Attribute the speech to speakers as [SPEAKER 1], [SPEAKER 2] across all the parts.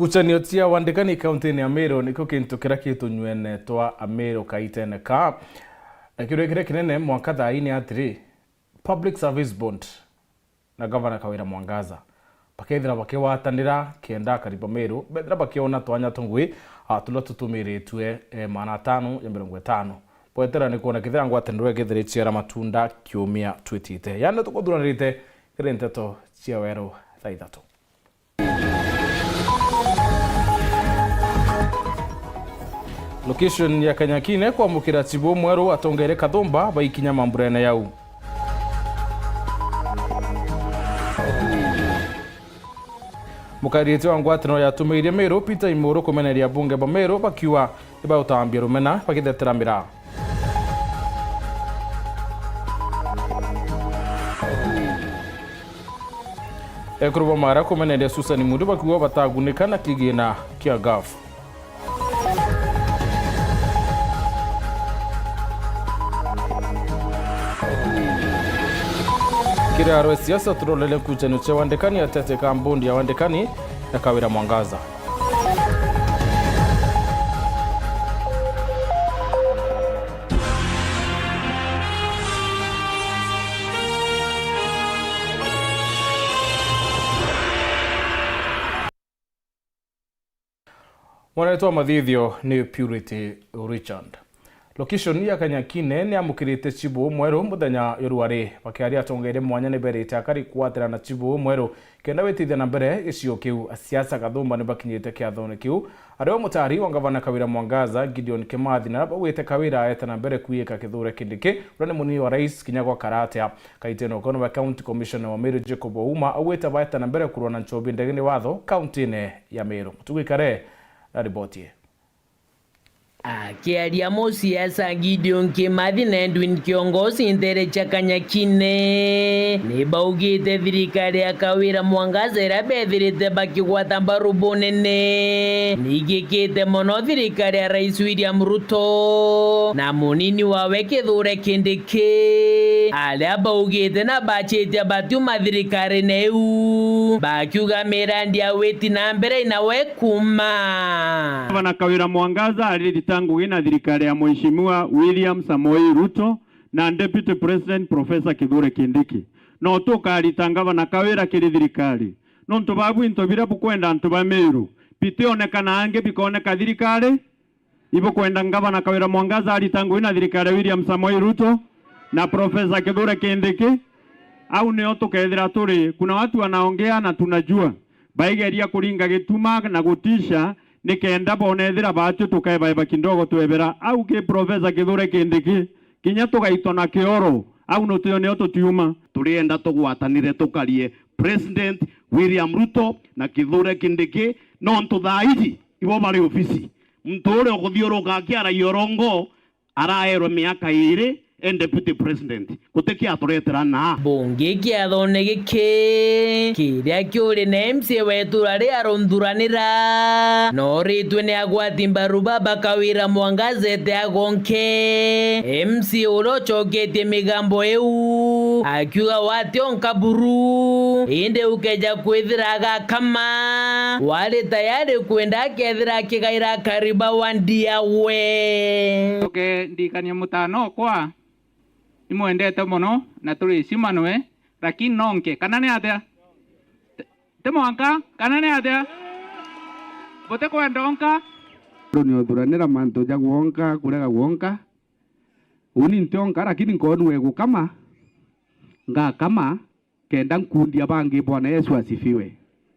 [SPEAKER 1] Kuchanio tia wandikani kaunti ya Meru niko kintu kira kitunywene twa Meru kaitene ka kire kinene mwaka thaini atiri Public Service Bond na Governor Kawira Mwangaza bakethira bakiwatanira kenda kariba Meru bethira bakiona twanya tungwi tulo tutumiritwe mana 550 poetera ni kuona kithira ngwatanirwe githirichira matunda kiumia twitite yana tukuthurarite kire nteto cia weru thaithatu. Location ya Kanyakine kwa mukira Chibo Mweru atongere Kathumba baikinya mamburene yau. Mukarite wa ngwatano ya tumeire Meru Peter Imuru kumeneria bunge ba Meru bakiwa iba utambia rumena bagithetera mira. Ekruba mara kumeneria Susan Mudu bakiwa batagunika na kigina kia gafu. Kira arwe siasa turolele kuchanu cha wandekani ya tete kambundi ya wandekani na Kawira Mwangaza. Mwanaitwa mathithio ni Purity Richard. Location ya Kanyakine ni amukirite Chibo Mweru muthenya yoruari bakiaria atongere mwanya ne berete akari kwatira na Chibo Mweru kenda wetithia na mbere icio kiu siasa Kathumba ni bakinyite kiathone kiu ario mutari wa Governor Kawira Mwangaza Gideon Kimathi na bawite Kawira eta na mbere kuika kithure kindiki urane muni wa rais Kinyagwa Karatia kaiteno kono wa county commissioner wa Meru Jacob Ouma awita baita na mbere kurwana nchobi ndegeni watho county ne ya Meru tugikare na riboti.
[SPEAKER 2] Akiaria siasa Gideon Kimathi na Edwin kiongozi ntere cha Kanyakine ni baugite thirikari ya Kawira Mwangaza irabethirite bakigwata mbaru bunene nigikite mono thirikari ya Rais William Ruto na munini wawe Kithure Kindiki alia baugite na bachetia batuma thirikari neu bakiuga mirandi ya weti na mbere inawe kuma.
[SPEAKER 3] Governor Kawira Mwangaza alilita tangu ina thirikari ya Mheshimiwa William Samoei Ruto na Deputy President Professor Kithure Kindiki no tukaritanga na Kawira kiri thirikari no ntubabu intobira bukwenda ntuba Meru pite onekana ange bikoneka thirikari ibo kwenda Governor Kawira Mwangaza alitangu ina thirikari William Samoei Ruto na Professor Kithure Kindiki au neo tukethira turi kuna watu wanaongea na tunajua baigeria kuringa gituma na gutisha nikenda bonethira batu tukaiba kindogo twebera au ke Professor Kithure Kindiki kinya tugaitwa na kioro au no tuyone tiuma
[SPEAKER 4] turienda tugwatanire tukarie President William Ruto na Kithure Kindiki no ntuthaiji ibo bari ofisi mtore okuthiuruka akiara yorongo araerwo miaka 2 Deputy President kuteki aturetera na
[SPEAKER 2] bunge kiathone giki kiria kiuri na MC wetu ari arundhuranira no ritwe ni agwati mbaru baba Kawira Mwangaza ete agonke MC urochoketie migambo eu akiuga wationka buru inde ukeja kwithira kama wale tayari kwenda kethira kigaira kariba wandia we
[SPEAKER 5] ndikania mutano kwa imwendete muno na turi simanwe lakini nonke kana ne atia temonka kana ne atia bote kwenda onka
[SPEAKER 3] ni othuranira manto ja gwonka kurega gwonka uni ntionka lakini nkonwe gukama kama kenda nkundi abangi Bwana Yesu asifiwe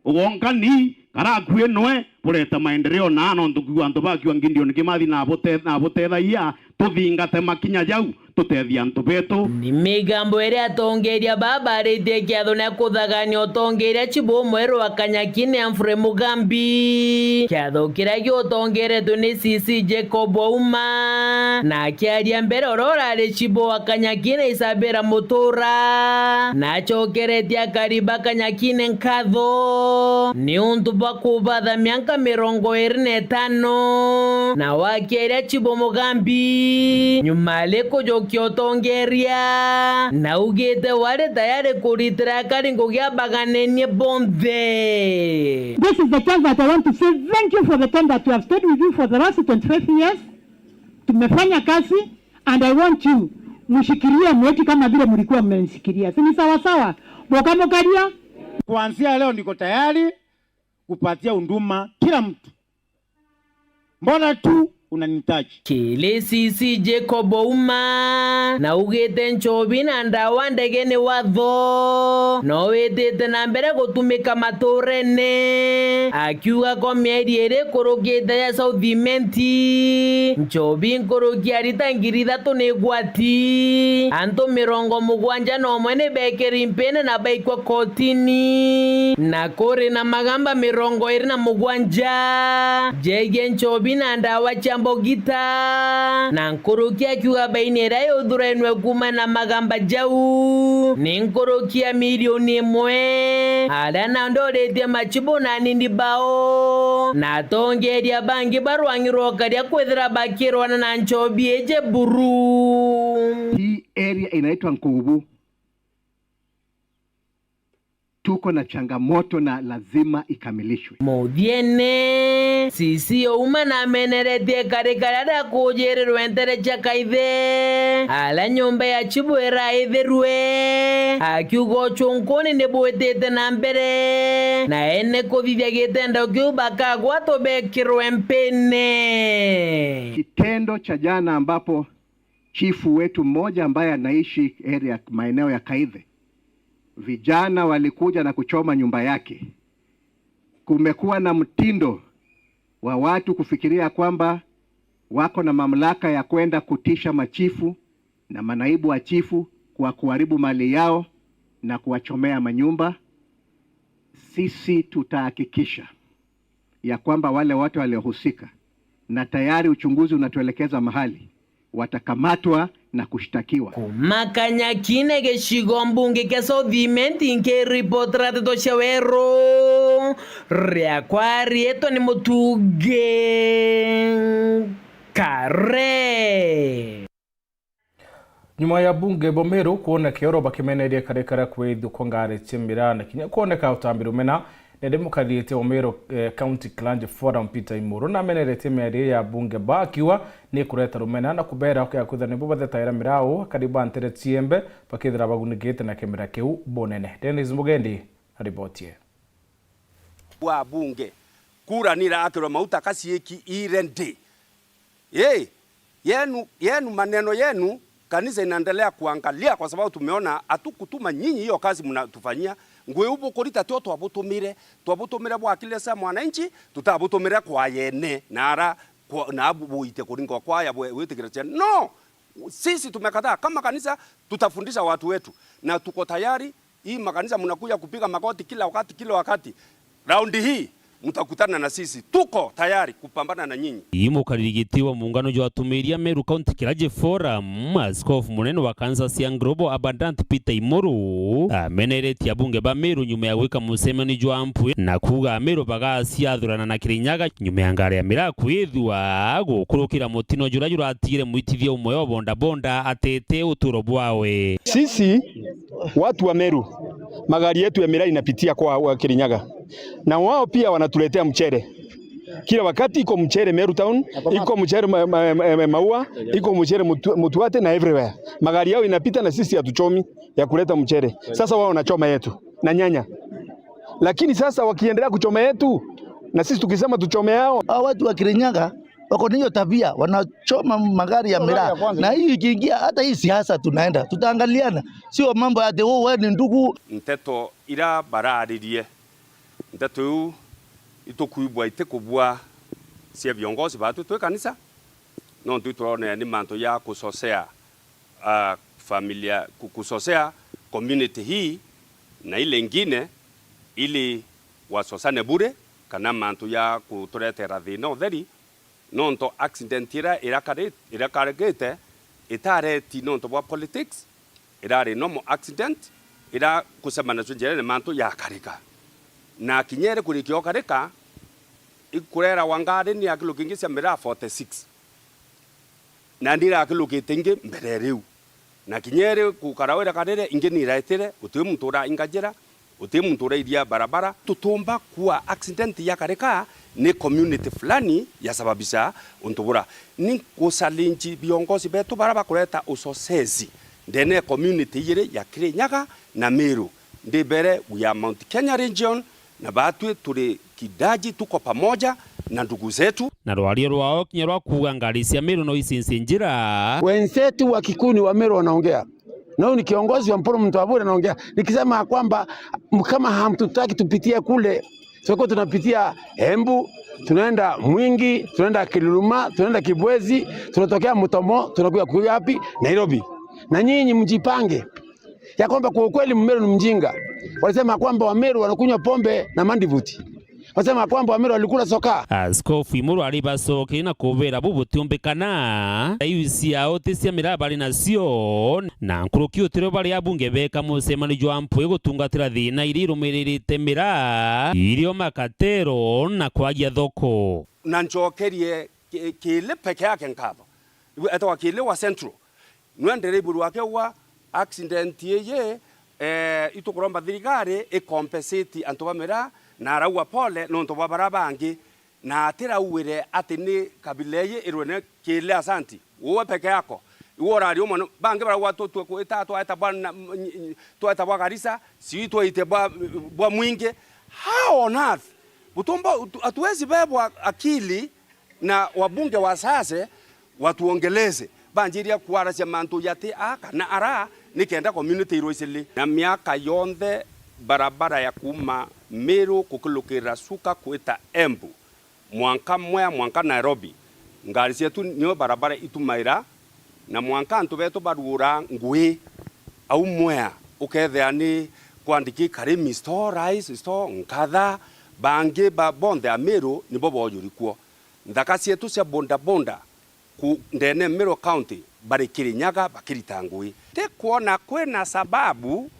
[SPEAKER 4] ugonka ni kara kwenwe pureta maendeleo na no ndukiwa ntobakiwa Gideon Kimathi na botethia tuthingate makinya jau tutethia ntubetu
[SPEAKER 2] ni migambo ere atongeria baba rite kiatho na kuthagania otongeria Chibo Mweru wa Kanyakine Amfre Mugambi kiatho kiria giotongeretwo ni CC Jacob Ouma na kiaria mbere orora ri Chibo wa Kanyakine Isabera Mutura na chokeretia kariba Kanyakine nkatho ni untu bakubatha mianka magamba 25 na wakeria Chibo Mugambi nyuma leko jokiotongeria na ugete wale tayari kuritira karingo gya baganenie bombe.
[SPEAKER 6] This is the time that I want to say thank you for the time that we have stayed with you for the last 25 years. Tumefanya kazi and I want you mshikilia mweti kama vile mlikuwa mmesikilia. Si ni sawa sawa? Bokamo kadia.
[SPEAKER 7] Kuanzia leo niko tayari kupatia huduma kila mtu. Mbona tu unanitaji?
[SPEAKER 2] Kile sisi Jacob Ouma na ugete Nchobi na ndawa ndege ni watho no wetete na mbere gutumika maturene akiuga ko mieri ere kurugite ya Southimenti Nchobi nkuruki arita ngiri 3 ni gwati anto 70 no mwene bekeri mpene na baikwa kotini na kore na magamba 27 jege Nchobi na ndawa Mbogita na nkorokia akiuga bainera yothurenwe kuma na magamba jau ni nkorokia milioni 1 ala na ndoretie machibo na nindi bao na tongeria bangi barwangirwo karia kwethira bakirwana na Nchobi eje buru.
[SPEAKER 8] Hii area inaitwa Nkubu. Tuko na changamoto na lazima ikamilishwe.
[SPEAKER 2] Muthiene sisi Ouma na meneretie karikarada kujererwa entere chakaithe ala nyumba ya Chibo iraitherwe akiugo chunkoni nebwetete na mbere na ene kovivya gitendo kiu bakagwa tobekirwe mpene.
[SPEAKER 8] Kitendo cha jana ambapo chifu wetu mmoja ambaye anaishi area maeneo ya Kaithe, vijana walikuja na kuchoma nyumba yake. Kumekuwa na mtindo wa watu kufikiria kwamba wako na mamlaka ya kwenda kutisha machifu na manaibu wa chifu kwa kuharibu mali yao na kuwachomea manyumba. Sisi tutahakikisha ya kwamba wale wote waliohusika, na tayari uchunguzi unatuelekeza mahali, watakamatwa na kushtakiwa.
[SPEAKER 2] Kumakanya kine geshigo mbunge ke Southimenti nke ripotra to shawero reakwari eto ni Mutuge Kare.
[SPEAKER 1] Nyuma ya bunge Bomeru kuoneka oro bakimeneria karekara kwithu kongare chimira na kinya kuoneka utambiru mena ne demokradiyete Bomeru County Clan Forum Peter Imuru na menerete meri ya bunge bakiwa ni kureta rumena na kubera kwa kuthani bubathe taira mirao karibu antere chiembe bakithira bagunigete na kemera keu bonene. Dennis Mugendi ripotie.
[SPEAKER 9] Wa bunge kura nira akirwa mauta kasieki irende. Yenu maneno yenu kanisa inaendelea kuangalia kwa sababu tumeona hatukutuma nyinyi hiyo kazi mnatufanyia. Ngwe ubo korita tyo twabutumire bwa kilesa mwananchi tutabutumire kwa yene nara na abuite kuringo kwa ya wetikira. No, sisi tumekataa kama kanisa, tutafundisha watu wetu na tuko tayari. Hii makanisa mnakuja kupiga magoti kila wakati. Raundi hii mtakutana na sisi, tuko tayari kupambana na nyinyi.
[SPEAKER 10] Imukaririgitiwa muungano jwa tumiria Meru County Clan Forum, askofu munene wa Kansas Young Global Abundant Peter Imuru ameneretie bunge ba Meru nyuma ya gwika musemani jwa mpu na kuga Meru bagasiathurana na Kirinyaga nyuma ya ngare ya miraku ithwa gukurukira mutino jura juratire muitithia umwe wa bonda atete uturo bwawe.
[SPEAKER 11] Sisi watu wa Meru magari yetu ya miraa inapitia kwa Kirinyaga na wao pia wanatuletea mchere. Kila wakati iko mchere Meru Town, iko mchere Maua, iko mchere Mutuate na everywhere. Magari yao inapita na sisi hatuchomi ya kuleta mchere. Sasa wao wanachoma yetu na nyanya. Lakini sasa wakiendelea kuchoma yetu na sisi tukisema tuchome yao.
[SPEAKER 12] Watu wa Kirinyaga wako niyo tabia, wanachoma magari ya miraa. Na hii ikiingia hata hii siasa tunaenda, tutaangaliana. Sio mambo ya wewe ni ndugu.
[SPEAKER 9] Nteto ira bararirie. Nteto itukuibwa itekubwa cia viongozi batu twe kanisa no tuturone ni manto ya kusosea familia, kusosea community hii na ile ingine ili wasosane bure kana manto ya kuturetera thina utheri nonto accident irakarete itare ti nonto bwa politics irare normal accident ira kusemana njere manto ya karika na kinyere kurikio karika ikurera Wangari ni akilukingisha miraa 46 na ndira akilukite ingi mbere riu na kinyere kukarawira karere ingi ni raitire uti mtura ingajira uti mtura iria barabara tutumba kuwa accident ya kareka ni community fulani yasababisha untubura ni kusalinji viongozi betu baraba kuleta usosezi ndene community yire ya Kirinyaga na Meru ndibere we are Mount Kenya region na batwe turi kidaji tuko pamoja na ndugu zetu
[SPEAKER 10] na rwario rwao kinya rwa kuga ngari cia Meru no icinci njira.
[SPEAKER 13] Wenzetu wa Kikuyu wa Meru wanaongea na ni kiongozi wa Mporo Mtwabure anaongea nikisema kwamba kama hamtutaki tupitie kule soko tunapitia Embu, tunaenda Mwingi, tunaenda Kiluruma, tunaenda Kibwezi, tunatokea Mutomo, tunakuja kuyapi Nairobi. Na nyinyi mjipange ya kwamba kwa ukweli Mmeru ni mjinga. Walisema kwamba Wameru wanakunywa pombe na mandivuti. Wasema kwamba Wameru walikula soka.
[SPEAKER 10] Askofu Imuru alibasoke na kubera bubutumbikana ayusi yao cia miraa bari nacio na nkuruki utiro bari abunge beka musemani jwa mpwe gutungatira thina iri rumiririte miraa irio makatero na kwagia thoko
[SPEAKER 9] na njokerie kile peke yake nkaba etwa kile wa Central nwendere iburu wake wa accident yeye itukuromba thirikari compensate antu bamera na raua pole nonto babara bangi na atira uwire ati ni kabileye irwene kile asanti uwe peke yako uora ari umo bangi bara watu tu etatu eta bwana tu eta bwa Garissa si tu ite bwa Mwingi how on earth butomba atuwezi bebwa akili na wabunge wa sasa watuongeleze banjiria kuaracia mantu yati aka na ara nikenda community iroisili na miaka yonthe barabara ya kuma Meru kukulukira suka kuita Embu mwanka mwea mwanka Nairobi ngari cietu nio barabara itumaira na mwanka antu betu barura ngui au mwea ukethea ni kwandiki Karimi store rice store nkatha bangi ba bonde a Meru ni bobo oyurikuo ndaka cietu cia bonda bonda ku ndene Meru County bari Kirinyaga bakirita ngui te kuona kwena sababu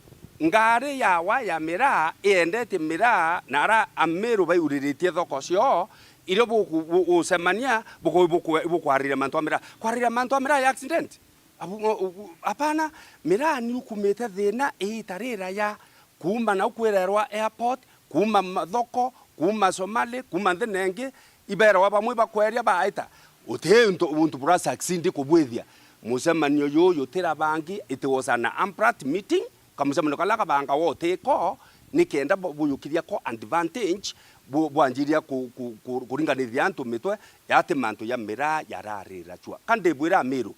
[SPEAKER 9] ngari yawa ya miraa iendete miraa na ara Ameru bayuriritie thoko cio irio busemania bukwarira mantu miraa kwarira mantu miraa ya accident apana miraa ni ukumite thina itarira ya kuma na ukwererwa airport kuma thoko kuma Somali kuma thenengi ibera wa bamwe bakweria baita untu bura succeed kubwithia musemanio yoyo tira bangi it was an amprat meeting kamusemano kala kabanga wote ko nikenda buyukiria ko advantage bwanjiria kuringanithia antu mitwe yate mantu ya miraa yararira chwa kande bwira Meru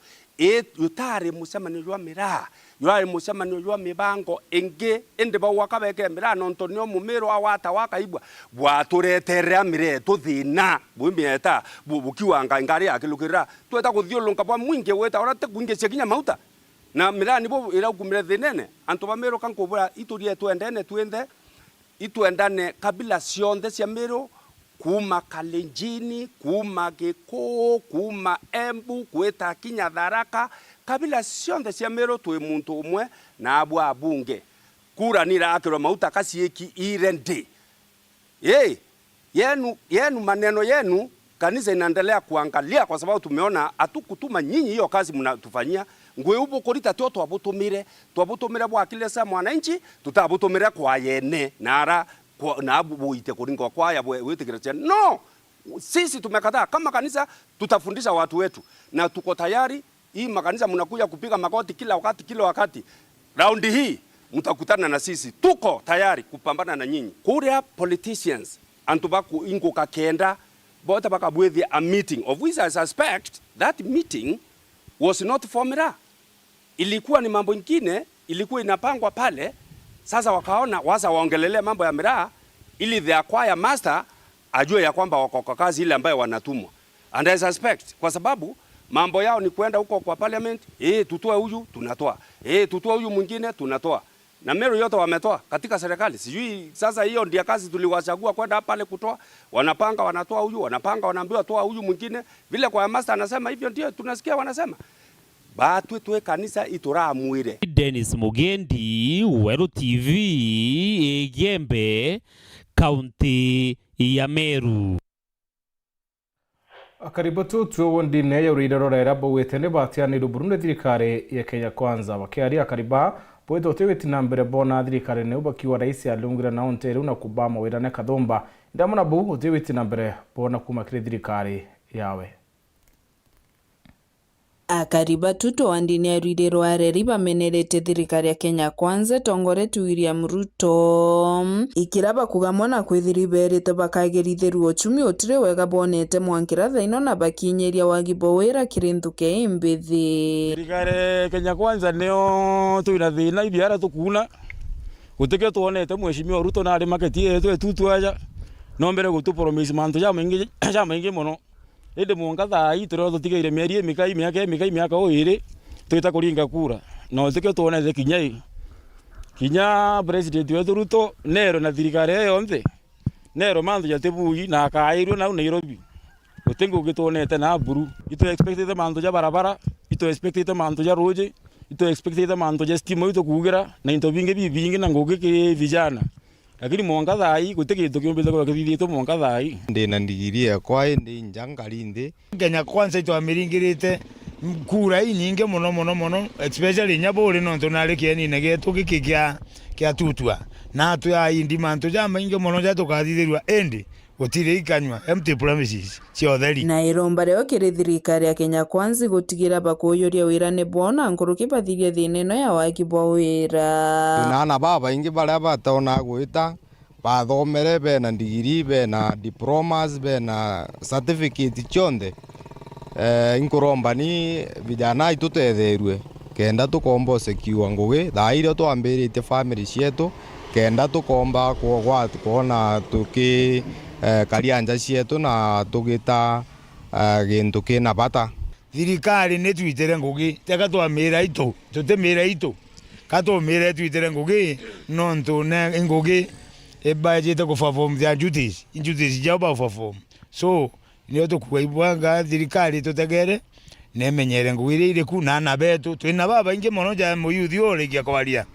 [SPEAKER 9] yutare musemanio jwa miraa yurare musemanio jwa mibango enge ende ba wakabeke miraa nontonio mu Meru awata wakaibwa bwatureterera mire tuthina bwimieta bukiwanga ngari akilukira tweta kuthiolonga bwa Mwingi weta orate kuingecia kinya mauta na miraa nibo ira kumire thinene antu ba Meru kankubura iturie twendene twende ituendane kabila cionthe cia Meru kuma Kalenjini kuma Gikuyu kuma Embu kweta kinya Tharaka kabila cionthe cia Meru twi muntu umwe na abwa abunge kura nira akirwa mauta kasieki irende yenu maneno yenu kanisa inaendelea kuangalia kwa sababu tumeona atukutuma nyinyi hiyo kazi mnatufanyia ngwe ubu kurita tyo twabutumire bwa kilesa mwananchi tutabutumire kwa yene nara na abu ite kuringo kwa ya wetikira no sisi tumekataa kama kanisa tutafundisha watu wetu na tuko tayari hii makanisa mnakuja kupiga magoti kila wakati raundi hii mtakutana na sisi tuko tayari kupambana na nyinyi kuria politicians antubaku ingo kakenda bota bakabwethi a meeting of which I suspect that meeting was not for miraa ilikuwa ni mambo ingine ilikuwa inapangwa pale sasa wakaona waongelelea mambo ya miraa ili the acquire master ajue ya kwamba wako kwa kazi ile ambayo wanatumwa and I suspect kwa sababu mambo yao ni kwenda huko kwa parliament tutoe huyu tunatoa tutoe huyu mwingine tunatoa na Meru yote wametoa katika serikali sijui sasa hiyo ndio kazi tuliwachagua kwenda pale kutoa wanapanga wanatoa huyu wanapanga wanaambiwa toa huyu mwingine vile kwa master anasema hivyo ndio tunasikia wanasema batwe twe kanisa ituramwire
[SPEAKER 10] Dennis Mugendi Weru TV Egembe County ya Meru.
[SPEAKER 1] Karibu tuo wondine ya urida rera bawetene batiani Burundi thirikari ya Kenya Kwanza bakiaria kariba bweto teweti na mbere bona thirikari ne ubakiwa rais alungira na onteru na kubama wirane kathomba ndamona bu teweti na mbere bona kuma kire thirikari yawe.
[SPEAKER 14] Akariba tuto andini ya ridero areri bamenerete thirikari ya Kenya Kwanza tongoretu William Ruto ikiraba kugamona kwithiriberete bakagerithiru ochumi otire wega bonete mwankira thaino na bakinyeria wagibo wira kirinthuke imbithi.
[SPEAKER 15] Thirikari Kenya Kwanza neo tuina thina ibiara tukuna gutike tuonete mheshimiwa Ruto na ari maketi yetu etutwaja no mbere gutupromise mantu ja maingi muno. Ende mwanga thai turo tutigeire mieri miaka oire twita kuringa kura no tike tuonete kinya president wetu Ruto nero na thirikari yonthe nero mantu ja tebui na akairwo na Nairobi utengo gituonete na buru ito expected mantu ja barabara ito expected mantu ja roje ito expected mantu ja stima ito kugira na into bingi na ngoge ke vijana lakini mwanga thai gutike tukiumbile kwa kithito mwanga thai
[SPEAKER 16] ndina ndigirie kwa ndi njangari ndi
[SPEAKER 7] Kenya Kwanza ito amiringirite kura nyingi muno especially nyabore no tonareke ni negeto gikikia kia tutwa na atu ya indi manto ja maingi muno ja tukathithirwa endi gutire ikanywa empty promises ciotheri
[SPEAKER 14] na iromba reo kiri thirikari ya Kenya Kwanza gutigira bakuyoria wira ne bona nguruki bathirie thine no ya wakibwa wira
[SPEAKER 16] na baba ingi bare batona gwita bathomere be na degree be na diplomas be na certificate chonde inkuromba ni vijana itutetherwe kenda tukomba secure ngugi thaire twambirite family cietu kenda tukomba kuona tuki karianja cietu na tugita gintu kina bata.
[SPEAKER 7] Thirikari ni twitere ngugi teka twamira itu tutemira itu katomira twitere ngugi nontu ne ngugi budget ko perform their duties jao ba perform so niyo tukuibwanga thirikari tutegere nemenyere ngugi ire kuna na betu twina baba inge mono ja muyuthi ole kia kwaria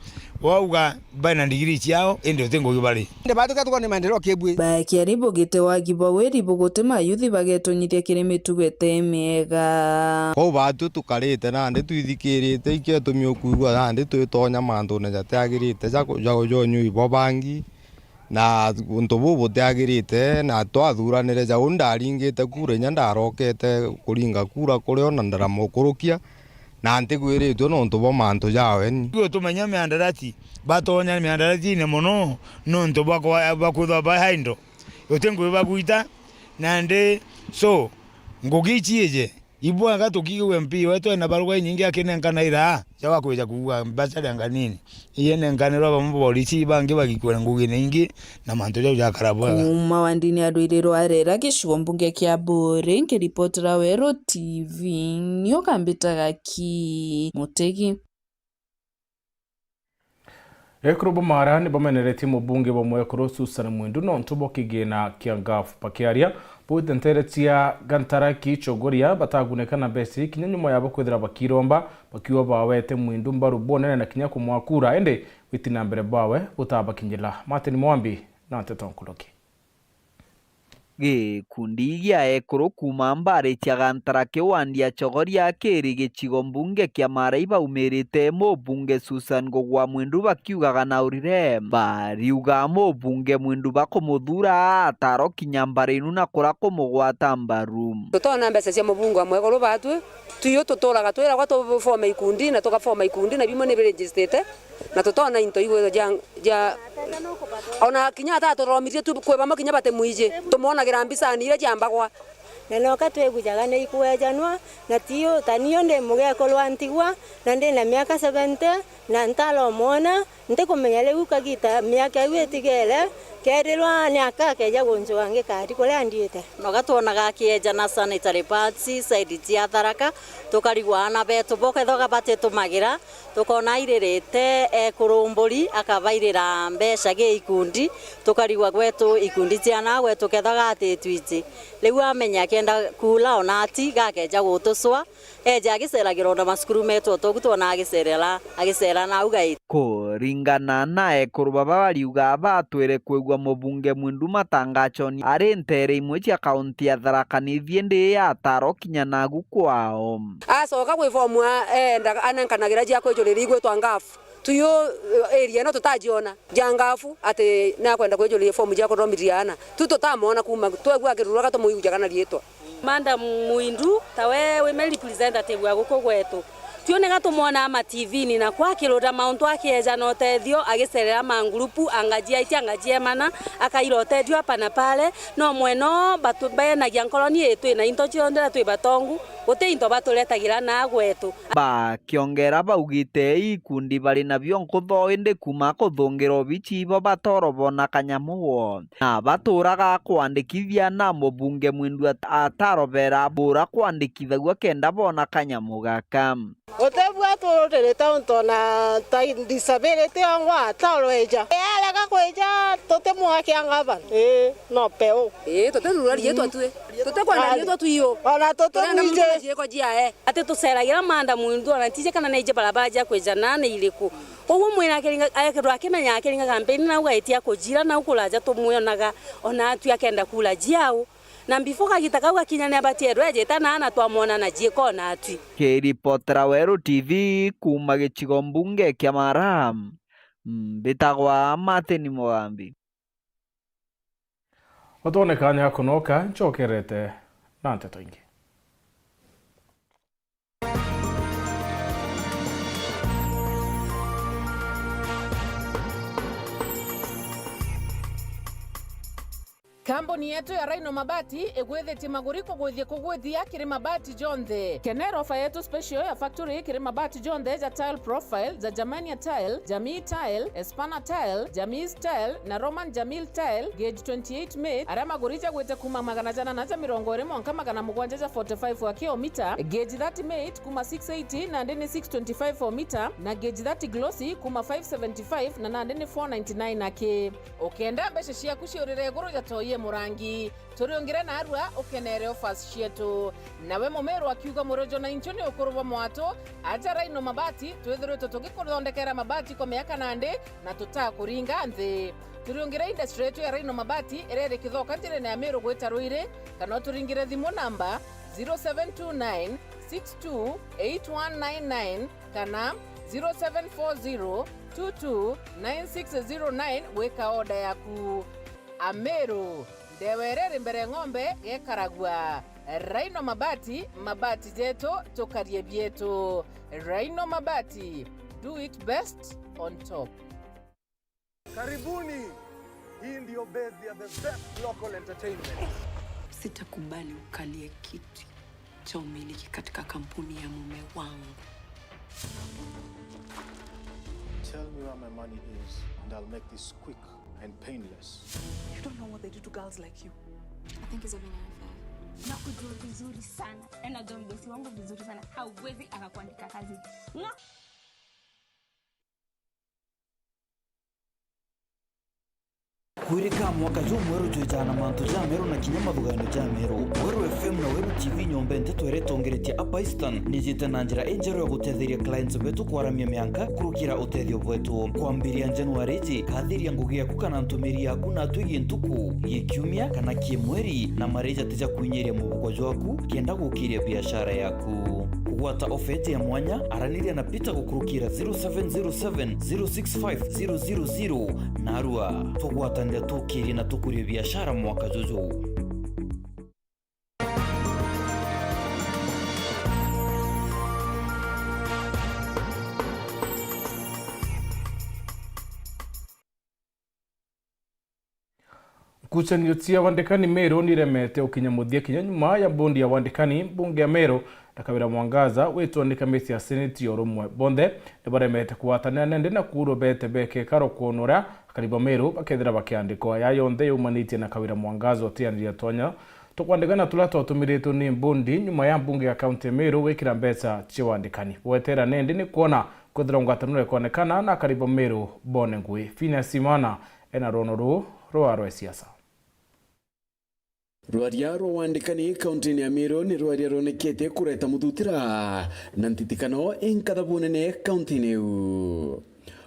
[SPEAKER 7] wauga bana ndigiri ciao ende tengo gibari
[SPEAKER 17] nde batuka tukone maendeleo kebwe
[SPEAKER 14] ba kiaribo gite wagiba weri bogote mayuthi bagetonyiria kire mitugete miega
[SPEAKER 16] ko batu tukarite na ndi twithikirite ikio tumiokuigwa na ndi twitonya mandu na jatagirite jago jonyu ibobangi na untu bubu tiagirite na twathuranire ja undaringite kure nya ndarokete kuringa kura kurio na ndaramukurukia na ntigwiritwo no ntu bo mantu jawe ni
[SPEAKER 7] gwo tumenya miandarati batonya miandarati ne muno no ntu bakutha bahaindo utengo baguita na ndi so ngugichieje ibwanga tukiwe MP wetu na barua nyingi akinengana ira jawa kweja kuwa basali nganini iyene nganiro bambo polisi bangi bagikwera ngugi ningi na manto ja karabwa
[SPEAKER 14] kuma wandini adwiriro arera kishuo mbunge kia Bore ngiripotera Wero TV niyo kambitaga ki Mutegi
[SPEAKER 1] Ekrobo mara ni bamenereti mubunge bomwe kuro Susan Mwindu no ntubo kigena kiangafu pakiaria Putenteretia Gantaraki Chogoria batagunekana besi kinyanyuma yabo kwethira bakiromba bakiwa bawete Mwindu mbaru bonene na kinya kumwakura ende witina mbere bawe butabakinyila Martin Mwambi na tetonkuloki
[SPEAKER 18] gikundi gia ekuru kuma mbare tia Gantaraki wandia Chogoria kiri gichigo mbunge kia marai baumirite mubunge Susan Gogwa Mwindu bakiugaga na urire bariuga mubunge Mwindu bakumuthura ataro kinyambare inu na kura kumugwata mbaru
[SPEAKER 19] tutona mbesa cia mubunge amwe goro batwe tuyo tutoraga twira gwa tu forma ikundi na tukafoma ikundi na bimo ni registered na tutona into igwe ja ona kinya tatu romirie tu kweba makinya bate muije tumona girambisa ni ile jambagwa
[SPEAKER 20] neno katwegujaga ne ikuejanwa na tio tanio nde muge kolwa antigwa na nde na miaka 70 na ntalo mona nte kumenya leu kagita miaka wetigele kerirwa ni akake jagonjo wange kati kole andiete
[SPEAKER 21] no gatwonaga kieja na sanitary pads side cia Tharaka tukarigwa na betu boke thoga bate tumagira tukona irerete kurumburi akabairira mbesha ge ikundi tukarigwa gwetu ikundi cia na gwetu kethaga ati twiji riu amenya kenda kula onati gakeja gutuswa eja giseragira na masukuru metu tugutwona agisera na ugai
[SPEAKER 18] ko kuringana na ekuru baba bariuga batwire kwigwa mubunge Mwindu Matangachoni ari ntere imwe cia kaunti ya Tharaka Nithi ndi ya taro kinya nagu kwao
[SPEAKER 19] asoka gwivomwa anankanagira jia kwejoreri gwetwa ngafu tuyo area no tutajiona jangafu ate na kwenda kwejoreri fomu jia kuthomithia tutamona kuma twegwa kiruraga tumuigujaga na rietwa
[SPEAKER 21] Manda Mwindu tawe we representative wa guko gwetu tionega tumona ama TV ni na kwa kiroda mauntu akieja no tethio agicerera mangurupu angajia iti angajia mana akairo tethio hapa na pale no mweno batu benagia koloni yetu ina into chiondera twi batongu gote into batuletagira na gwetu
[SPEAKER 18] bakiongera baugite ikundi bari na byo nkuthoinde kuma kuthungira bichi bo batorobo na kanyamuo na baturaga kwandikithia na mubunge Mwindu atarobera bura kwandikithagua kenda bona kanyamu gaka
[SPEAKER 5] Otebwa turotereta untona disability ongwa taloeja elega kweja tote muhaki angaba no peo
[SPEAKER 19] toterurari yetu atue totekwanda yetu atuyo
[SPEAKER 5] ona totemuje
[SPEAKER 19] ko jiae
[SPEAKER 21] ate tuseragira Manda Mwindu ona tije kana neje barabara ja kwejana na iliku owo mwina akiringa ayakirwa akimenya akiringa campaign na ugaitia kujira na ukulaja tumuonaga ona atu yakenda kula jiao na before kagitaka ukinyane abatie rweje tana ana twamona na jiko na atwi
[SPEAKER 18] Kiripotera Weru TV kuma gicigo mbunge kia Maram bitagwa Martin Mugambi
[SPEAKER 1] otonekanya kunoka nchokerete na nteto ingi
[SPEAKER 22] Kambuni yetu ya Rhino Mabati egwethetie maguriko kugwithia kiri mabati jonthe kenero ofa yetu special ya factory kiri mabati jonthe ja tile profile za Germania tile, Jamii tile, Espana tile, Jamii tile na Roman Jamil tile gauge 28 made aria magurija gwete kuma 120 mwanka 745 wa kilomita gauge 30 made kuma 680 na ndeni 625 for meter na gauge 30 glossy kuma 575 na ndeni 499 ake okenda beshe cia kuciurire guru ya toye murangi turiongire na arua ukenere offers cietu nawe mumeru akiuga murojo na inchoni ukuruba mwato aja Rhino Mabati twithirwe tugikuthondekera mabati kwa miaka nande na tutakuringa nthi turiongire industry yetu ya Rhino Mabati irere kithoka njirene ya Meru gwita Ruire kana turingire thimu namba 0729 628199 kana 0740 229609 weka oda yaku Ameru ndewerere mbere ng'ombe gekaragwa Rhino Mabati mabati jeto tokarie bieto Rhino Mabati do it best on top.
[SPEAKER 23] Karibuni, hii ndio bezi ya the best local entertainment.
[SPEAKER 24] Sitakubali ukalie kiti cha umiliki katika kampuni ya mume wangu.
[SPEAKER 25] Tell me where my money is and I'll make this quick and painless.
[SPEAKER 24] You don't know what they do to girls like you.
[SPEAKER 26] I think it's a very unfair. Nakujua vizuri sana. Najua mdosi wangu vizuri sana. Hauwezi akakuandika kazi.
[SPEAKER 27] Kwirika mwaka juu mweru jujana manto ja Meru na kinyama thugano ja Meru Weru FM na Weru TV nyombe nteto eretongeretia Upper Eastern nijite na njira enjero ya gutetheria clients betu kwaramia mianka kurukira utethio bwetu kwambiria Januari ji kathiria ngugi yaku kana ntumiri yaku na twigi ntuku gikiumia kana kiemweri na mareja tija kuinyeria mubugo waku kienda gukiria biashara yaku kugwata ofete ya mwanya araniria na Peter gukurukira 0707 065 000 narua tugwata ndia tukiri na tukurie biashara mwaka juju.
[SPEAKER 1] Ngucanio cia wandikani Meru niremete ukinyamuthia kinya nyuma ya bondi ya wandikani bunge ya Meru na Kawira Mwangaza witwandika mesi ya seneti orumwe bonthe nibaremete kuwatanira nende na kuro bete beke karo kuonora kariba Meru bakethira bakiandikwa ya yonthe yumanitie na Kawira Mwangaza otianiria tonya tukwandikana tulato tumiretu ni bondi nyuma ya bunge ya county Meru wikira mbeca cia wandikani wetera nende ni kuona kwethira ngwatanire kuonekana na kariba Meru bone ngui Fina Simana ena ronoru roaro siasa.
[SPEAKER 28] Rwaria rwa wandikani kaunti ya Meru ni rwaria ronekete kureta muthutira na ntitikano enkathabunene kaunti-ini.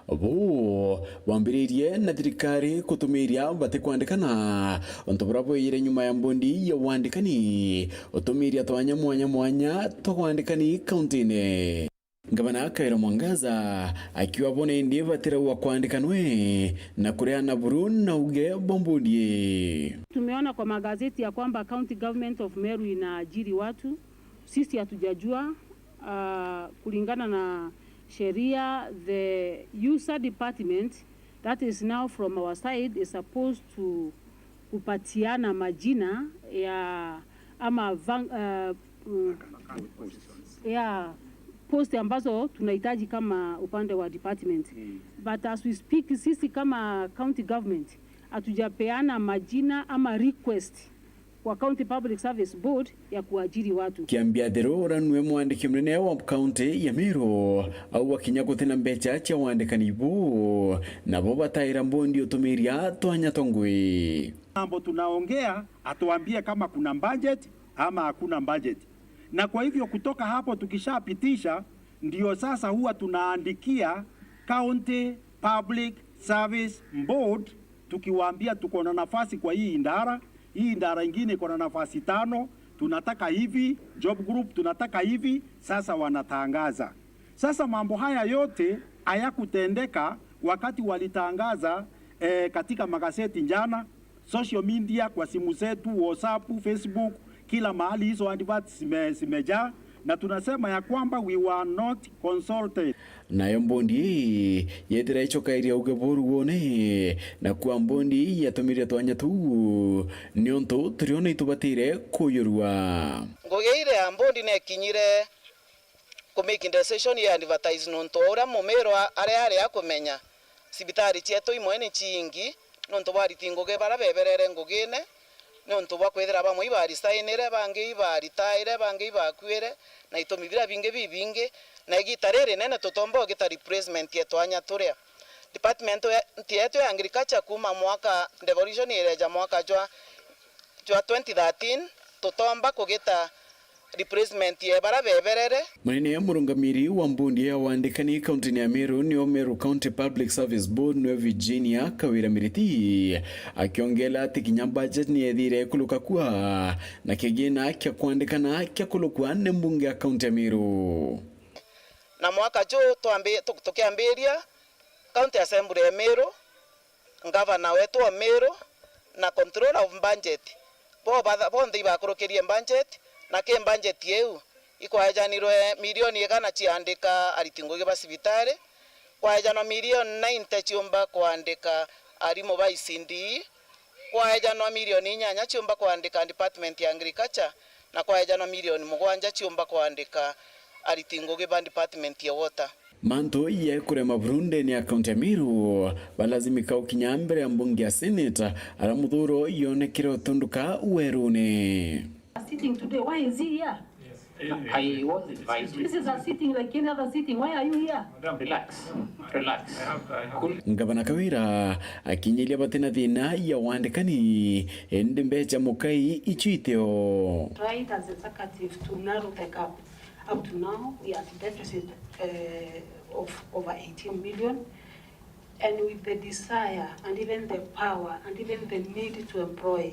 [SPEAKER 28] bo wambiririe na thirikari kutumiria bati kwandikana ontobra boire nyuma ya mbondi ya wandikani utumiria twanya mwanya twandikani kaunti-ini. Gavana Kaira Mwangaza akiwa bone ndiye batira wa kuandikanwe na kureana buru na uge bombodie.
[SPEAKER 2] Tumeona kwa magazeti ya kwamba County Government of Meru inaajiri watu, sisi hatujajua. Kulingana na sheria, the user department that is now from our side is supposed to kupatiana majina ya ama posti ambazo tunahitaji kama upande wa department. But as we speak, sisi kama county government hatujapeana majina ama request kwa County Public Service Board ya kuajiri watu.
[SPEAKER 28] Kiambia derora nwe mwandiki mnene wa county ya Meru au wakinya gutena mbecha cha wandikani bu na bo bataira mbondi utumiria twanya tongwe.
[SPEAKER 3] Mambo tunaongea atuambie kama kuna budget ama hakuna budget. Na kwa hivyo kutoka hapo tukishapitisha ndio sasa huwa tunaandikia County Public Service Board tukiwaambia tuko na nafasi kwa hii idara ingine iko na nafasi 5, tunataka hivi, job group tunataka hivi, sasa wanatangaza. Sasa mambo haya yote hayakutendeka wakati walitangaza katika magazeti jana, social media, kwa simu zetu, WhatsApp, Facebook, kila mahali hizo adverts zimejaa, na tunasema ya kwamba we were not consulted.
[SPEAKER 28] Nayo mbondi yethira ichokairia ugeboru wone na kwa mbondi yatumiria twanya tu nionto turiona itubatire kuyurwa
[SPEAKER 4] ngogeire ya mbondi ne kinyire ku make decision ya advertise nonto ora momero are akomenya sibitari cheto imwene chingi nonto bari tingoge barabeberere ngogene nonto bakwethera bamwe ibari sainere bange ibari taire bange ibakwire na itomibira binge bibinge na gitarere nene totombo gita replacement yetwanya turia department yetu ya agriculture kuma mwaka devolution ireja mwaka jwa 2013 totomba kugita replacement ye barabeberere.
[SPEAKER 28] Munene ya murungamiri wa mbondi ya wandikani kaunti ya Meru ni Meru County Public Service Board no Virginia Kawira Miriti akiongela ati kinya budget ni ethire kuluka kwa na kigina kya kuandikana kya kulukwa ne mbunge ya kaunti ya Meru.
[SPEAKER 4] Na mwaka jo tukiambiria County Assembly ya Meru, Governor wetu wa Meru na controller of budget bo ndi bakurukirie budget na ke budget yeu ikwajanirwe milioni igana ciandika aritingoge basibitare kwajana milioni 90 ciumba kuandika arimo ba ICD kwajana milioni 8 ciumba kuandika department ya agriculture na kwajana milioni 7 ciumba kuandika aritingoge ba department ya water.
[SPEAKER 28] Manto ye kurema Burundi ni akaunti ya Meru balazimika ukinya mbere ya mbunge ya Senate aramudhuro yonekire utunduka werune.
[SPEAKER 6] Sitting today, why is he here?
[SPEAKER 8] Yes. I was advised.
[SPEAKER 6] This is a sitting like any other sitting. Why are you here?
[SPEAKER 8] Madam, relax.
[SPEAKER 28] Gavana Kawira akinyilia batina thina ya wandikani endembecha mukai ichiteo.
[SPEAKER 6] Tried as executive to narrow the gap. Up to now, we are at a deficit of over 18 million. And with the desire and even the power and even the need to employ,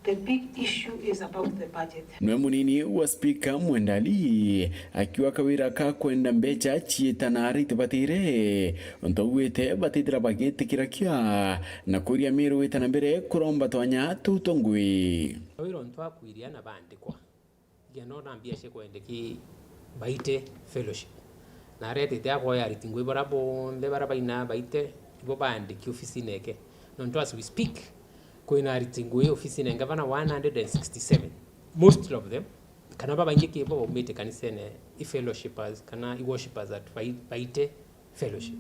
[SPEAKER 6] the big issue is about the budget.
[SPEAKER 28] Nwe munini wa speaker Mwendali akiwa Kawira ka kwenda mbecha chieta arite batire ontogwete batidira bagete kirakia na kuria Meru wetana mbere kuromba twanya tutongwi
[SPEAKER 11] Kawira ontwa kuiria na bandikwa geno nambia she kwendeki baite fellowship na rete te ako ya ritingwe barabo nde barabaina baite ibo bandiki ofisi neke nontwa as we speak koina ritingwe ofisi ne ngavana 167 most of them kana baba ngeke bo mete kanisene I fellowshippers kana I worshipers at baite fellowship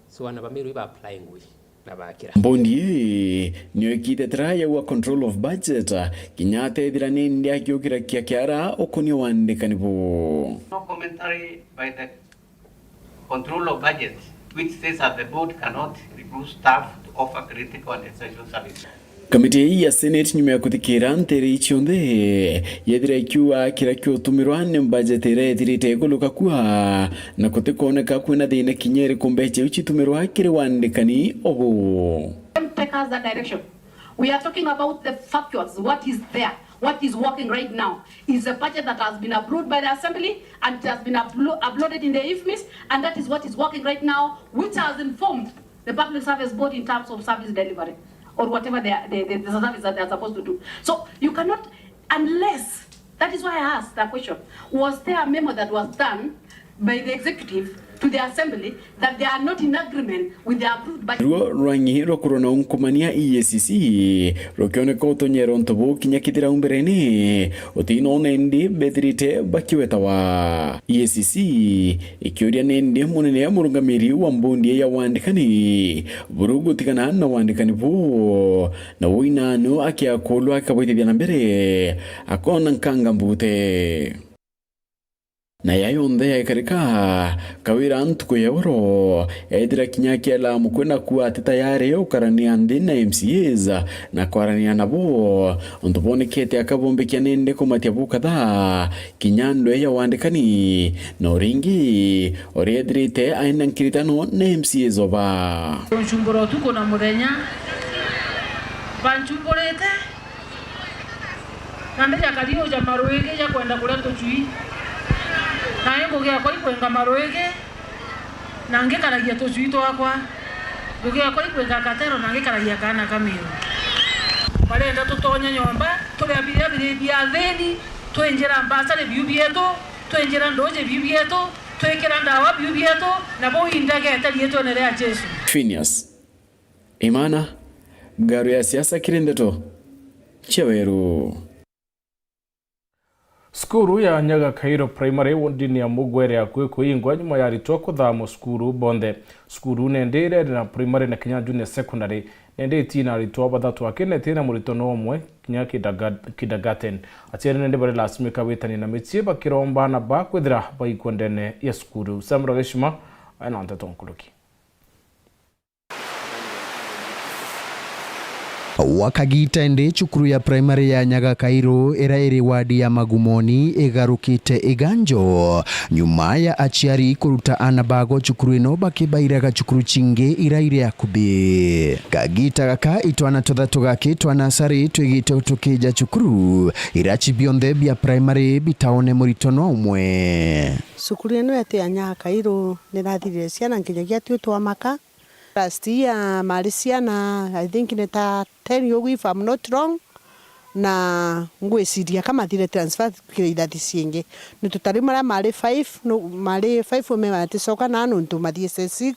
[SPEAKER 11] so wana Bameru iba applying we
[SPEAKER 28] mbondi niyo kitetra wa control of budget kinyate dirani ndia kyokira kiakara okoni wandikani bo.
[SPEAKER 8] No commentary by the control of budget which says that the board cannot recruit staff to offer critical and essential services.
[SPEAKER 28] Kamiti ya Senate nyuma ya kuthikira ntere ichionde yethira ikiuga kira kiotumirwa ni budget ithirite iguluka kwa na kutikuoneka kwina thina kinyeri kumbeche uchitumirwa kiri wandikani ogu.
[SPEAKER 7] Take us that direction. We are talking about the factors, what is there, what is working right now. Is a budget that has been approved by the Assembly and it has been uploaded in the IFMIS, and that is what is working right now, which has informed the Public Service Board in terms of service delivery or whatever the service that they are supposed to do. So you cannot, unless, that is why I asked that question, was there a memo that was done by the executive to the Assembly that they are not in agreement with the approved budget?
[SPEAKER 28] Rwangihiro kurona unkumania EACC rokione koto nyero ntobo kinyakitira umbereni otino nendi bethirite bakiweta wa EACC ikiuria nendi munene ya murungamiri wa mbondi ya wandikani burugu tikana na wandikani bo na woinano akiakolwa akabwithia na mbere akona nkanga mbute na yayonthe yakarika kawira antuko yaworo edira kinyakia la mukwena kuwa tayari ukarania ndi na MCAs na kwarania nabo ontobonekete akabombekia nende kumatia bukatha kinyando ya wandikani no ringi oriedrite aina nkiritano na MCAs oba
[SPEAKER 9] chumboro tuko na murenya banchumborete nande yakaliyo ja maroege ya kwenda kule tujui naye ngogea kwa ikwenga maroege nange karagia tojuito akwa ngogea kwa ikwenga katero nange karagia kana kamiro balenda tutonya nyomba tole abiria bia theni twenjera mbasale biubieto twenjera ndoje biubieto twekera ndawa biubieto na bo indage atalieto nere a Jesu.
[SPEAKER 28] Phineas Imana garu ya siasa kirendeto Cheweru.
[SPEAKER 1] Skuru ya Nyagakairo Primary wondini ya Mugwere ya kuingwa nyuma ya aritwa kuthamo skuru bonde. Skuru nendere na primary na Kenya Junior Secondary nende tina aritwa bathatu akene tina muritono omwe Kenya Kidagaten. Atiere nende bare lasmika wetani na mitie bakiromba na bakwithira baikondene ya skuru. Samra Geshima ananta tonkuluki.
[SPEAKER 10] Wakagita ende chukuru ya primary ya Nyagakairo era iri wadi ya Magumoni igarukite iganjo nyuma ya achiari kuruta anabago chukuru ino bakibairaga chukuru chinge iraire yakubi kagita gaka itwana tothatu gake twana sari twigite tukija chukuru irachi bionde bia primary bitaone muritono umwe
[SPEAKER 5] cukuru ino ya Nyagakairo nirathirire ciana nginyagia twa maka. Last year, Marisiana, I think in ta 10 years, if I'm not wrong, na ngwesiria kama thire transfer kirida tisienge ni tutarimara mare 5 no mare 5 umema tisoka na nuntu mathie 6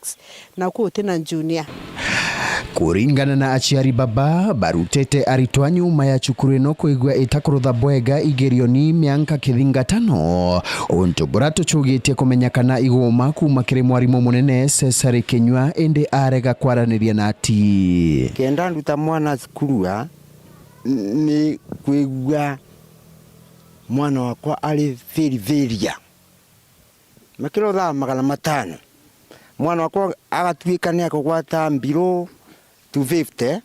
[SPEAKER 5] na ku tena junior.
[SPEAKER 10] Kuringana na achiari baba barutete aritwa nyuma ya chukuru ino kuigwa itakurutha bwega igerioni mianka kithingatano onto burato chugitie kumenyakana igoma kuma kiri mwarimu munene Cesare Kenywa ende arega kwaraniria na ati
[SPEAKER 12] kenda nduta mwana skurua ni kuigwa mwana wakwa ali veriveria makiro tha magana matano mwana wakwa agatuika ni akogwata mbiro 250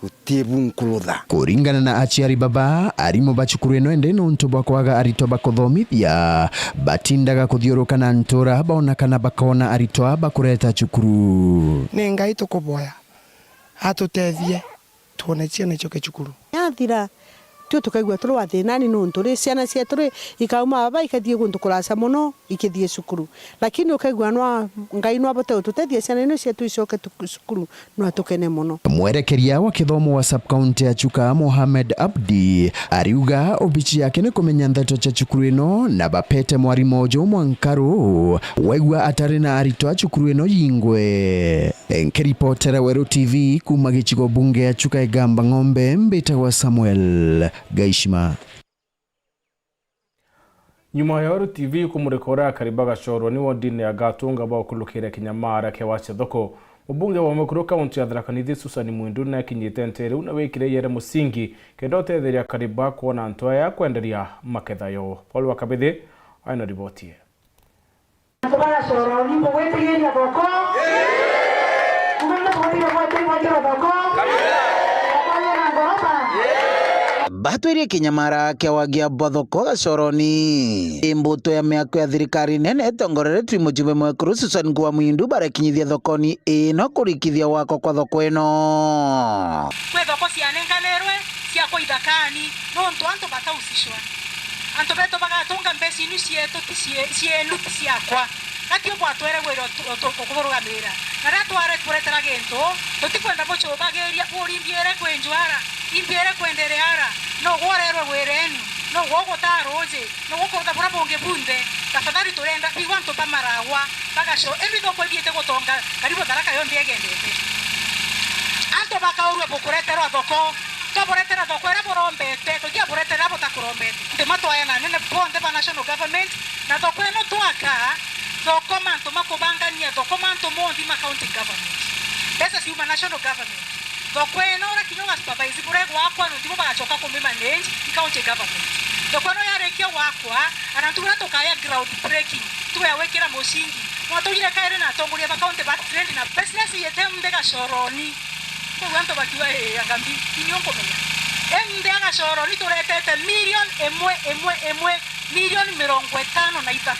[SPEAKER 12] utibunkulutha.
[SPEAKER 10] Kuringana na achiari baba arimo bachukuru eno ende nuntu bakwaga arito bakothomithia batindaga kuthiuruka na ntura baonakana bakona arito bakureta chukuru
[SPEAKER 12] ni ngai tukuboya atutethie tuone ciana icio gicukuru
[SPEAKER 5] yathira tu tukaigua turu wathinani nuntu ri ciana cia turu ikauma baba ikathie gundu kurasa muno ikithie cukuru lakini ukaigua no ngai no abote tutethie ciana ino cia tu icoke cukuru no atukene muno.
[SPEAKER 10] Mwerekeria wa kithomo wa sub-county ya Chuka Mohamed Abdi ariuga obichi yake ni kumenya ndeto cha chukuru ino na bapete mwarimu Jo Mwankaru waigua atari na arito chukuru ino yingwe. Nkiripotera Weru TV kuma gichigo bunge ya Chuka Igamba Ng'ombe mbita wa Samuel Gaishima.
[SPEAKER 1] Nyuma ya Weru TV kumurekora karibaga shoro ni wodini ya gatunga bao kulukire kinyamara kewache thoko. Mbunge wa Mukuru kaunti ya Tharaka Nithi Susan Mwindu na kinyite ntere unawekire yere musingi kendo tetheria kariba kuona ntoa ya kwenderia maketha yo. Paul Wakabithe aina ribotie.
[SPEAKER 13] Kubara shoro ni mwete yenya thoko. Kumena mwete mwete mwete thoko.
[SPEAKER 14] Batwirie kinyamara kia wagia bothoko gacoroni imbuto ya miako ya thirikari nene tongorere Mujibe Mwekuru Susan Nguwa Mwindu barekinyithia thokoni ino kurikithia wako kwa thoko ino
[SPEAKER 15] kwe thoko cianenganerwe cia kuithakani no antu bataucishwa antu beto bagatunga mbeci inu cietu cienu ciakwa gatio bwatwere gwira tukurugamira na ratware kuretera gintu tutikwenda bucubagiria urimbiere kwenjwara imbiere kwendereara no gorerwe werenu no gogotaroje no gokorda bura bonge bunde tafadhali turenda bigwanto bamaragwa bagasho ebido kwediete gotonga karibu daraka yo ndiegendete anto bakaurwe bukuretera thoko toboretera thoko era borombete tugia buretera botakurombete ndimatwaya na nene bonde ba national government na thoko eno twaka thoko manto makubangania thoko manto mondi ma county government pesa si national government thoko eno ora kinyoga supervise buregwa akwa no ndibo bagachoka kumimanage county government thoko eno yarekia wakwa anatugura tukaya ground breaking tuwe wekera mushingi mwatugire kaire na tongoria ba county ba trend na business yete mbega shoroni kwa wanto bakiwa agambi kinyo komenya ende agashoroni turetete million emwe million 53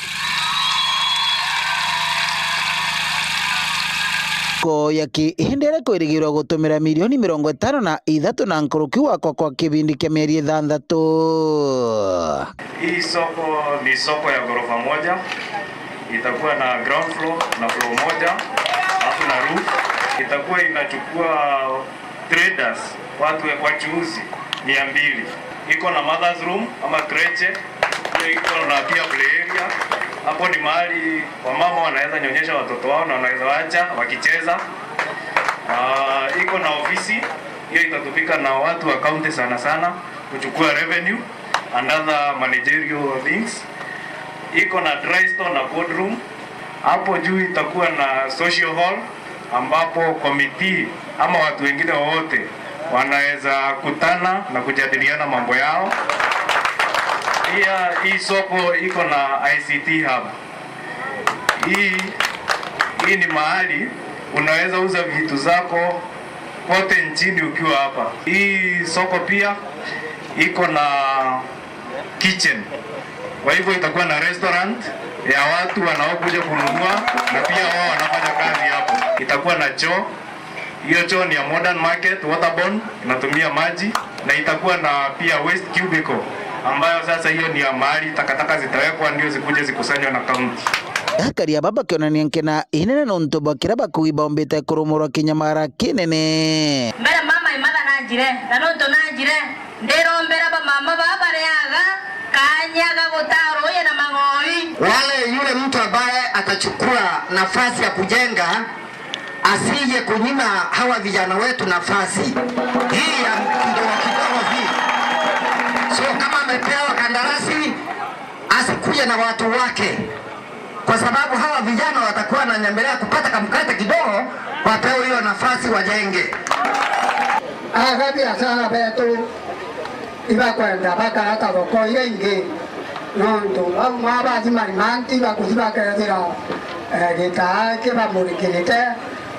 [SPEAKER 14] ko yaki ihendere kwirigirwa gutumira milioni 53 na nkuruki wako kwa kibindi kia mieri 6.
[SPEAKER 16] Hii soko ni soko ya ghorofa moja, itakuwa na ground floor na floor moja, alafu na roof. Itakuwa inachukua traders, watu wachuuzi 200. Iko na mother's room ama creche, iko na pia play area. Hapo ni mahali wamama wanaweza nyonyesha watoto wao na wanaweza wacha wakicheza. Iko na ofisi, hiyo itatumika na watu wa county sana kuchukua revenue and other managerial things. Iko na dry store na boardroom. Hapo juu itakuwa na social hall ambapo committee ama watu wengine wote wanaweza kutana na kujadiliana mambo yao. Pia hii soko iko na ICT hub. Hii ni mahali unaweza uza vitu zako kote nchini ukiwa hapa. Hii soko pia iko na kitchen. Kwa hivyo itakuwa na restaurant ya watu wanaokuja kununua na pia wao wanafanya kazi hapo. Itakuwa na choo. Hiyo choo ni ya modern market, waterborne, inatumia maji, na itakuwa na pia waste cubicle ambayo sasa hiyo ni ya mahali takataka zitawekwa ndio zikuje zikusanywe na county.
[SPEAKER 14] Karia baba kionania nkena inene nonto bakira bakuiba ombete kurumura kinyamara kinene.
[SPEAKER 13] Mbere mama imala najire na nonto najire nderombera ba mama baba reaga kanyaga gotaro ye na mangoi.
[SPEAKER 17] Wale yule mtu ambaye atachukua nafasi ya kujenga asije kunyima hawa vijana wetu nafasi hii ya ndoa kidogo hii. So kama amepewa kandarasi asikuje na watu wake, kwa sababu hawa vijana watakuwa na nyembelea kupata kamkate kidogo, wapewe hiyo nafasi wajenge.
[SPEAKER 18] Biashara betu ibakwenda baka hata thoko ingi nontu mabathi marimanti bakuzibakethira gitaa kibamurikirite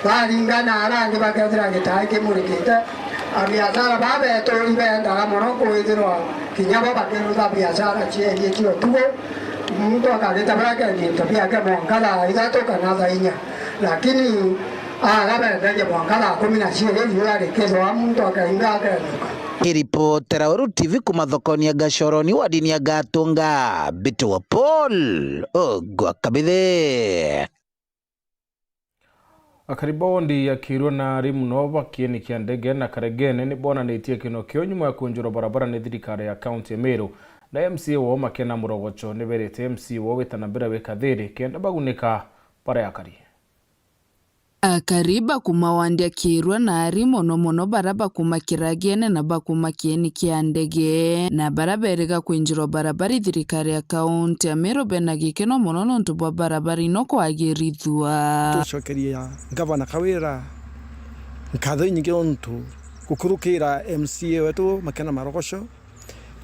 [SPEAKER 18] baringana arangi bakethira gitaa kimurikite biashara babetu ibendaga muno kwithirwa kinya bo bakiruta biashara cienye kio tugo mtu akaleta brake ndio pia mwangala itatu kana thainya, lakini agabendaje mwangala 17 hiyo alikezwa mtu akainga akaruka.
[SPEAKER 14] Iripotera Uru TV kumathokoni ya Gashoroni wa dini ya Gatunga Bitu wa Paul Ogwakabithe.
[SPEAKER 1] Akaribondi ya kirwa na rimu nova kieni kia ndege na karegene ni bona neitie kino kio nyuma ya kunjuro barabara ni thirikari ya county ya Meru na MCA wo Makena Murogocho ni berete MCA wo witanabira wekathiri kenda bagunika para ya kari.
[SPEAKER 19] Akariba kumawandia kirwa na ari mono baraba kumakiragiene na bakumakieni kia ndege na baraberega kwinjiro barabari thirikari ya kaunti ya Meru benagikeno mono nontu bwa barabari no kwagirithua.
[SPEAKER 23] Tucokeria gavana kawira nkatho nyingi ontu gukurukira MCA wetu Makena Murogocho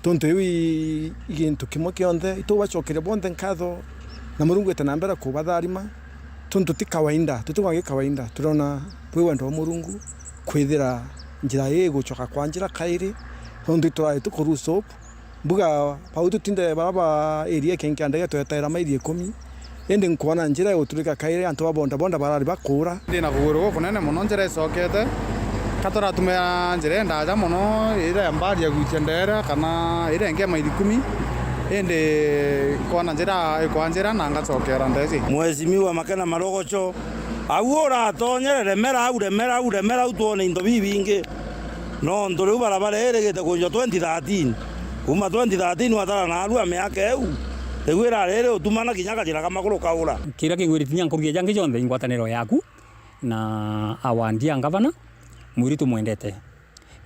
[SPEAKER 23] tontu iwi igintu kimwe kionthe itubacokeria bonthe nkatho na Murungu etanambera kubatharima tontu ti kawaida tutigwage kawaida turona bwe wendo wa Murungu kwithira njira igucoka kwa njira kairi tondu twae tukuru soap buga pautu tinde baraba area kenkiandege twetera mairi 10 ende nkuona njira iguturika kairi antu babonda bonda barari bakura
[SPEAKER 2] ndina kuguru kunene muno njira icokete katora tumira njira ndaja muno ira mbari ya gutia ndera kana ira nge mairi 10 ende kuona njira ikwanjira na ngacokera ndezi
[SPEAKER 20] mwezimiwa Makena Marogocho aguora tonyerere remera tuone indo bibinge no ndore barabara eregete kunjo 2013 kuma 2013 watara na aru ameake eu egwira rere utumana kinyaka jira kama kuro kaura
[SPEAKER 21] kira kingwiritinya nkurugia jangi jonde ingwataniro yaku na awandia ngavana muri tumwendete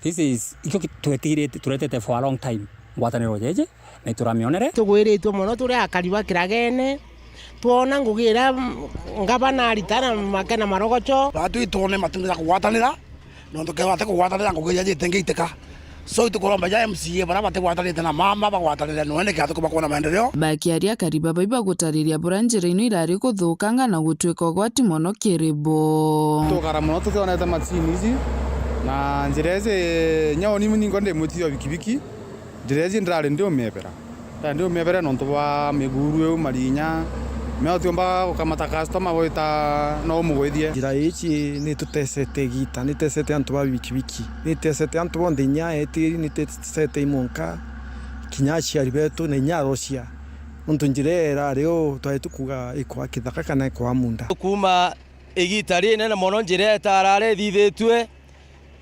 [SPEAKER 21] this is iko twetire turetete for a long time ngwataniro jeje na turamionere
[SPEAKER 12] tugwiritwo muno turi akariba kiragene tuona ngugira ngavana aritana Makena Marogocho
[SPEAKER 18] batu itone matungira kugwatanira no tukewate kugwatanira ngugira jitengeiteka so tukoromba ya MCA bara bate gwatanire na mama bagwatanire no ene kiatu kuba kuona maendeleo
[SPEAKER 19] bakiaria kariba baiba gutariria buranjira ino irari kuthukanga na gutweka gwati mono kiribo
[SPEAKER 2] tukara muno tutionete machini ici na njira eze nyoni muningo ndi mutio bikibiki njira ezi ndirari ndio mebera no ntwa miguru eu marinya meo tiomba gukamata customer goita no mugwithie
[SPEAKER 23] njira ici ni tutesete gita ni tesete antu ba bikibiki ni tesete antu bonde nya eti ni tesete imonka kinyachi ari betu ne nyarosia muntu njirera reo twaitukuga ikwa kithaka kana ikwa munda
[SPEAKER 22] kuma igita rine na mono njireta arare thithitwe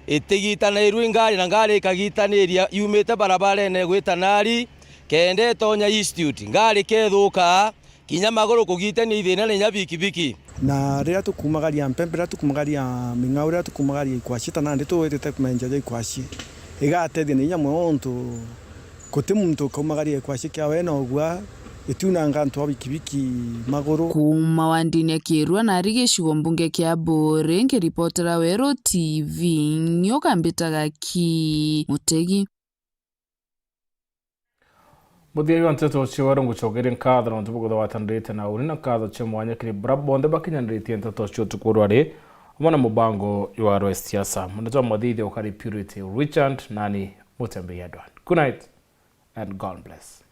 [SPEAKER 22] itigita na iru ngari na ngari ikagitaniria yumite barabara ne gwita nari kende tonya institute ngari kethuka kinya maguru kugitani thina ni nyabikibiki
[SPEAKER 23] na ria tukumagaria mpembera tukumagaria mingaura tukumagaria ikwashita na ndito wetete kumenja je ikwashi igatethi ni nyamwe ontu kote muntu kumagaria ikwashi kya wena ogwa ituna ngantu abikibiki maguru
[SPEAKER 19] kuma wandini akirwa na arigeshigo mbunge kya Bore ngiripotera Wero TV nyoka mbitaga ki Mutegi
[SPEAKER 1] Muthia yu anteto chiwaro nguchogere nkatha na ntubugo da watandrite na uri na katha chemwanya kiri brabonde bakinyanrite nteto chio tukurware mwana mubango yu aro siasa munatwa mwadhithi ukari Purity Richard nani Mutembe Yadwan. Good night and God bless.